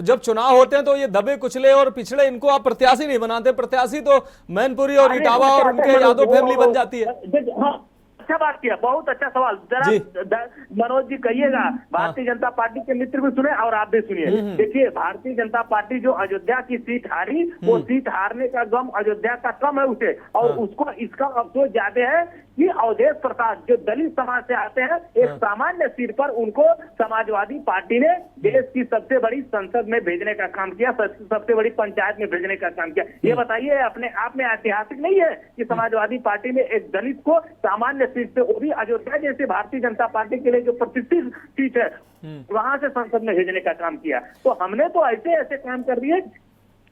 जब चुनाव होते हैं तो ये दबे कुचले और पिछड़े, इनको आप प्रत्याशी नहीं बनाते। प्रत्याशी तो मैनपुरी और इटावा और उनके यादव फैमिली बन जाती है। अच्छा बात किया, बहुत अच्छा सवाल। जरा मनोज जी कहिएगा, भारतीय जनता पार्टी के मित्र भी सुने और आप भी सुनिए। देखिए, भारतीय जनता पार्टी जो अयोध्या की सीट हारी, वो सीट हारने का गम अयोध्या का कम है उसे, और उसको इसका अफसोस ज्यादा है कि अवधेश प्रसाद जो दलित समाज से आते हैं, एक सामान्य सीट पर उनको समाजवादी पार्टी ने देश की सबसे बड़ी संसद में भेजने का काम किया, सबसे बड़ी पंचायत में भेजने का काम किया। ये बताइए, अपने आप में ऐतिहासिक नहीं है कि समाजवादी पार्टी ने एक दलित को सामान्य सीट से, वो भी अयोध्या जैसे भारतीय जनता पार्टी के लिए जो प्रतिष्ठित सीट है, वहां से संसद में भेजने का काम किया। तो हमने तो ऐसे काम कर दिए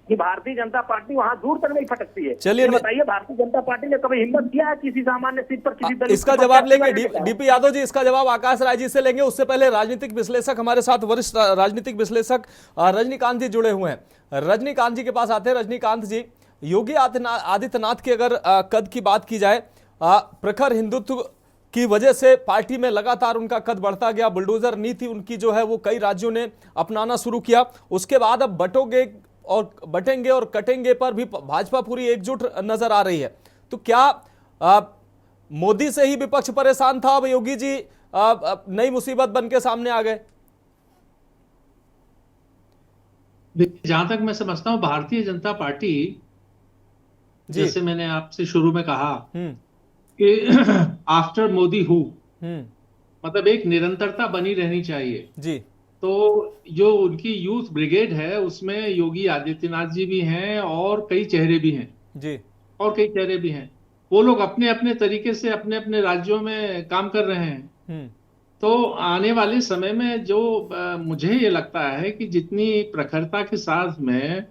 कि भारतीय जनता पार्टी वहां दूर तक नहीं फटकती है। चलिए, बताइए, भारतीय जनता पार्टी ने कभी हिम्मत किया है किसी सामान्य सीट पर किसी दलित? इसका जवाब लेंगे डीपी यादव जी, इसका जवाब आकाश राय जी से लेंगे। उससे पहले राजनीतिक विश्लेषक हमारे साथ, वरिष्ठ राजनीतिक विश्लेषक रजनीकांत जी जुड़े हुए हैं। रजनीकांत जी के पास आते हैं। रजनीकांत जी, योगी आदित्यनाथ की अगर कद की बात की जाए, प्रखर हिंदुत्व की वजह से पार्टी में लगातार उनका कद बढ़ता गया। बुलडोजर नीति उनकी जो है वो कई राज्यों ने अपनाना शुरू किया। उसके बाद अब बटेंगे और कटेंगे पर भी भाजपा पूरी एकजुट नजर आ रही है। तो क्या मोदी से ही विपक्ष परेशान था, अब योगी जी नई मुसीबत बन के सामने आ गए? जहां तक मैं समझता हूं, भारतीय जनता पार्टी, जैसे मैंने आपसे शुरू में कहा कि आफ्टर मोदी हु, मतलब एक निरंतरता बनी रहनी चाहिए जी। तो जो उनकी यूथ ब्रिगेड है उसमें योगी आदित्यनाथ जी भी हैं और कई चेहरे भी हैं जी, और कई चेहरे भी हैं। वो लोग अपने अपने तरीके से अपने अपने राज्यों में काम कर रहे हैं। तो आने वाले समय में जो मुझे ये लगता है कि जितनी प्रखरता के साथ में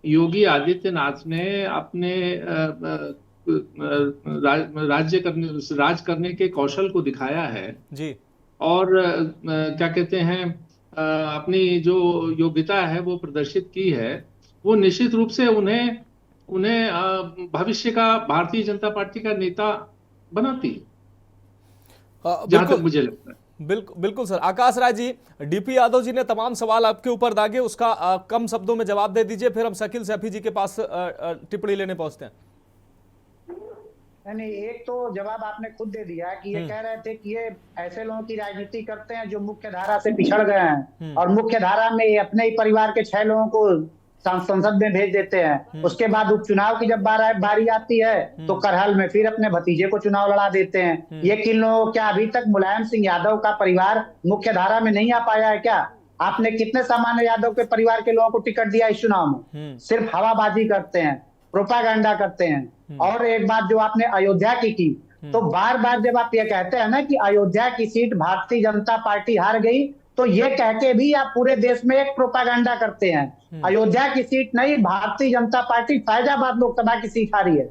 योगी आदित्यनाथ ने अपने राज करने के कौशल को दिखाया है जी, और क्या कहते हैं, अपनी जो योग्यता है वो प्रदर्शित की है, वो निश्चित रूप से उन्हें भविष्य का भारतीय जनता पार्टी का नेता बनाती है, जहां तक मुझे लगता है। बिल्कुल सर। आकाश राय जी, डीपी यादव जी ने तमाम सवाल आपके ऊपर दागे, उसका कम शब्दों में जवाब दे दीजिए, फिर हम शकील सैफी जी के पास टिप्पणी लेने पहुंचते हैं। नहीं, एक तो जवाब आपने खुद दे दिया कि ये कह रहे थे कि ये ऐसे लोगों की राजनीति करते हैं जो मुख्य धारा से पिछड़ गए हैं, और मुख्य धारा में अपने ही परिवार के 6 लोगों को संसद में भेज देते हैं। उसके बाद उपचुनाव की जब बारी आती है तो करहल में फिर अपने भतीजे को चुनाव लड़ा देते हैं। ये किन लोगों, क्या अभी तक मुलायम सिंह यादव का परिवार मुख्य धारा में नहीं आ पाया है क्या? आपने कितने सामान्य यादव के परिवार के लोगों को टिकट दिया इस चुनाव में? सिर्फ हवाबाजी करते हैं, प्रोपागेंडा करते हैं। और एक बात जो आपने अयोध्या की तो बार बार जब आप ये कहते हैं ना कि अयोध्या की सीट भारतीय जनता पार्टी हार गई, तो ये कह के भी आप पूरे देश में एक प्रोपागेंडा करते हैं। अयोध्या की सीट नहीं, भारतीय जनता पार्टी फैजाबाद लोकसभा की सीट हारी है।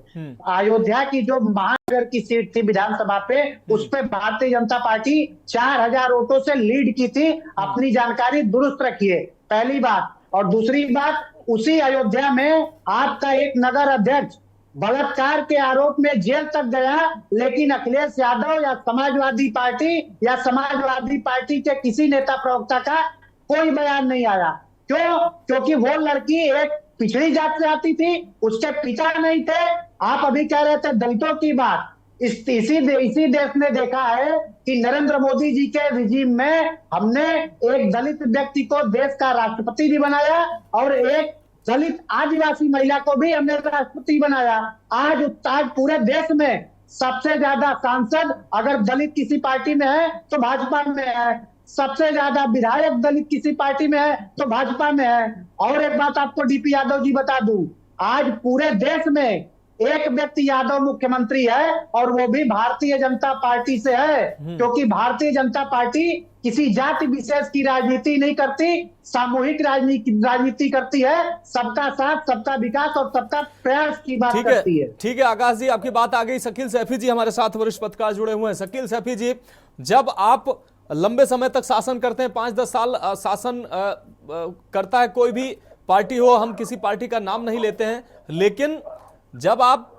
अयोध्या की जो महानगर की सीट थी विधानसभा पे, उस पे भारतीय जनता पार्टी 4000 वोटों से लीड की थी। अपनी जानकारी दुरुस्त रखिए, पहली बात। और दूसरी बात, उसी अयोध्या में आपका एक नगर अध्यक्ष बलात्कार के आरोप में जेल तक गया, लेकिन अखिलेश यादव या समाजवादी पार्टी के किसी नेता प्रवक्ता का कोई बयान नहीं आया। क्यों? क्योंकि वो लड़की एक पिछड़ी जात से आती थी, उसके पिता नहीं थे। आप अभी कह रहे थे दलितों की बात। इसी देश ने देखा है कि नरेंद्र मोदी जी के रिजीम में हमने एक दलित व्यक्ति को देश का राष्ट्रपति भी बनाया, और एक दलित आदिवासी महिला को भी हमने राष्ट्रपति बनाया। आज पूरे देश में सबसे ज्यादा सांसद अगर दलित किसी पार्टी में है तो भाजपा में है, सबसे ज्यादा विधायक दलित किसी पार्टी में है तो भाजपा में है। और एक बात आपको डीपी यादव जी बता दूं, आज पूरे देश में एक व्यक्ति यादव मुख्यमंत्री है, और वो भी भारतीय जनता पार्टी से है, क्योंकि भारतीय जनता पार्टी किसी जाति विशेष की राजनीति नहीं करती, सामूहिक राजनीति करती है। सबका साथ, सबका विकास और सबका प्रयास की बात करती है। ठीक है आकाश जी, आपकी बात आ गई। शकील सैफी जी हमारे साथ वरिष्ठ पत्रकार जुड़े हुए हैं। शकील सैफी जी, जब आप लंबे समय तक शासन करते हैं, 5-10 साल शासन करता है कोई भी पार्टी हो, हम किसी पार्टी का नाम नहीं लेते हैं, लेकिन जब आप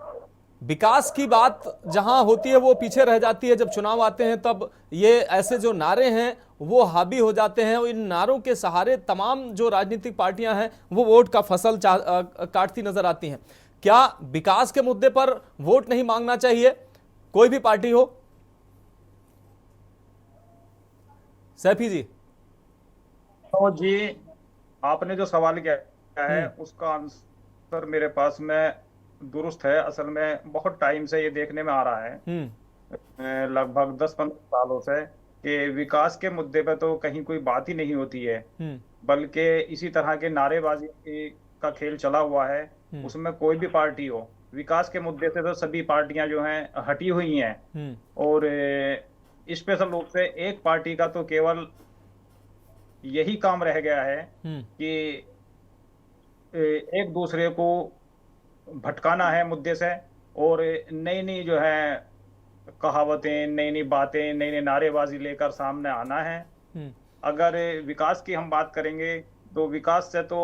विकास की बात जहां होती है वो पीछे रह जाती है। जब चुनाव आते हैं तब ये ऐसे जो नारे हैं वो हावी हो जाते हैं। इन नारों के सहारे तमाम जो राजनीतिक पार्टियां हैं वो वोट का फसल काटती नजर आती हैं। क्या विकास के मुद्दे पर वोट नहीं मांगना चाहिए कोई भी पार्टी हो? सैफी जी। तो जी, आपने जो सवाल किया है उसका आंसर मेरे पास में दुरुस्त है। असल में बहुत टाइम से ये देखने में आ रहा है, लगभग 10-15 सालों से, कि विकास के मुद्दे पे तो कहीं कोई बात ही नहीं होती है, बल्कि इसी तरह के नारेबाजी का खेल चला हुआ है। उसमें कोई भी पार्टी हो, विकास के मुद्दे से तो सभी पार्टियां जो हैं हटी हुई हैं। और स्पेशल रूप से एक पार्टी का तो केवल यही काम रह गया है कि एक दूसरे को भटकाना है मुद्दे से, और नई नई जो है कहावतें, नई नई बातें, नई नई नारेबाजी लेकर सामने आना है। अगर विकास की हम बात करेंगे तो विकास से तो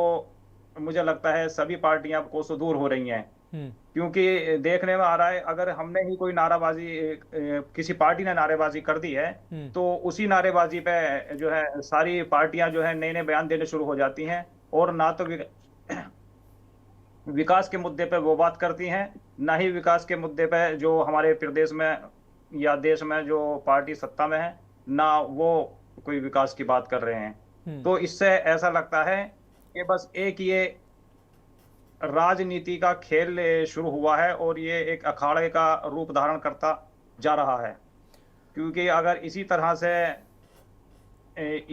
मुझे लगता है सभी पार्टियां कोसों दूर हो रही हैं, क्योंकि देखने में आ रहा है अगर हमने ही कोई नाराबाजी, किसी पार्टी ने नारेबाजी कर दी है तो उसी नारेबाजी पे जो है सारी पार्टियां जो है नए नए बयान देने शुरू हो जाती हैं, और ना तो विकास के मुद्दे पे वो बात करती हैं, ना ही विकास के मुद्दे पे जो हमारे प्रदेश में या देश में जो पार्टी सत्ता में है, ना वो कोई विकास की बात कर रहे हैं। तो इससे ऐसा लगता है कि बस एक ये राजनीति का खेल शुरू हुआ है और ये एक अखाड़े का रूप धारण करता जा रहा है। क्योंकि अगर इसी तरह से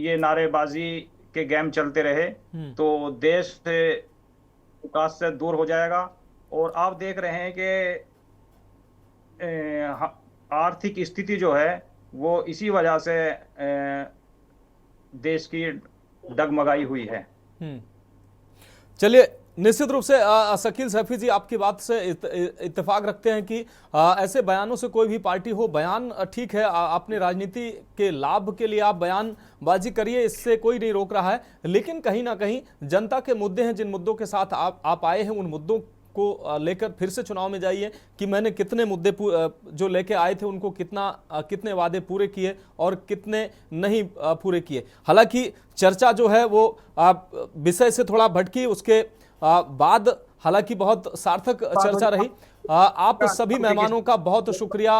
ये नारेबाजी के गेम चलते रहे तो देश विकास से दूर हो जाएगा। और आप देख रहे हैं कि आर्थिक स्थिति जो है वो इसी वजह से देश की डगमगाई हुई है। चलिए, निश्चित रूप से शकील सैफी जी आपकी बात से इत्तेफाक रखते हैं कि ऐसे बयानों से कोई भी पार्टी हो, बयान ठीक है, अपने राजनीति के लाभ के लिए आप बयानबाजी करिए, इससे कोई नहीं रोक रहा है, लेकिन कहीं ना कहीं जनता के मुद्दे हैं, जिन मुद्दों के साथ आप आए हैं, उन मुद्दों को लेकर फिर से चुनाव में जाइए कि मैंने कितने मुद्दे जो लेके आए थे उनको कितने वादे पूरे किए और कितने नहीं पूरे किए। हालांकि चर्चा जो है वो विषय से थोड़ा भटकी, उसके बाद हालांकि बहुत सार्थक चर्चा रही। आप सभी मेहमानों का बहुत शुक्रिया।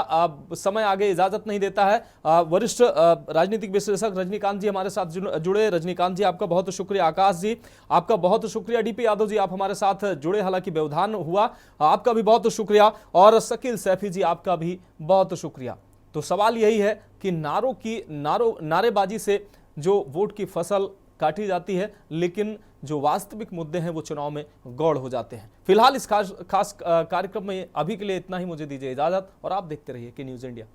समय आगे इजाजत नहीं देता है। वरिष्ठ राजनीतिक विश्लेषक रजनीकांत जी हमारे साथ जुड़े। रजनीकांत जी आपका बहुत शुक्रिया। आकाश जी आपका बहुत शुक्रिया। डीपी यादव जी आप हमारे साथ जुड़े, हालांकि व्यवधान हुआ, आपका भी बहुत शुक्रिया। और शकील सैफी जी आपका भी बहुत शुक्रिया। तो सवाल यही है कि नारेबाजी से जो वोट की फसल काटी जाती है, लेकिन जो वास्तविक मुद्दे हैं वो चुनाव में गौड़ हो जाते हैं। फिलहाल इस खास कार्यक्रम में अभी के लिए इतना ही। मुझे दीजिए इजाजत और आप देखते रहिए के न्यूज़ इंडिया।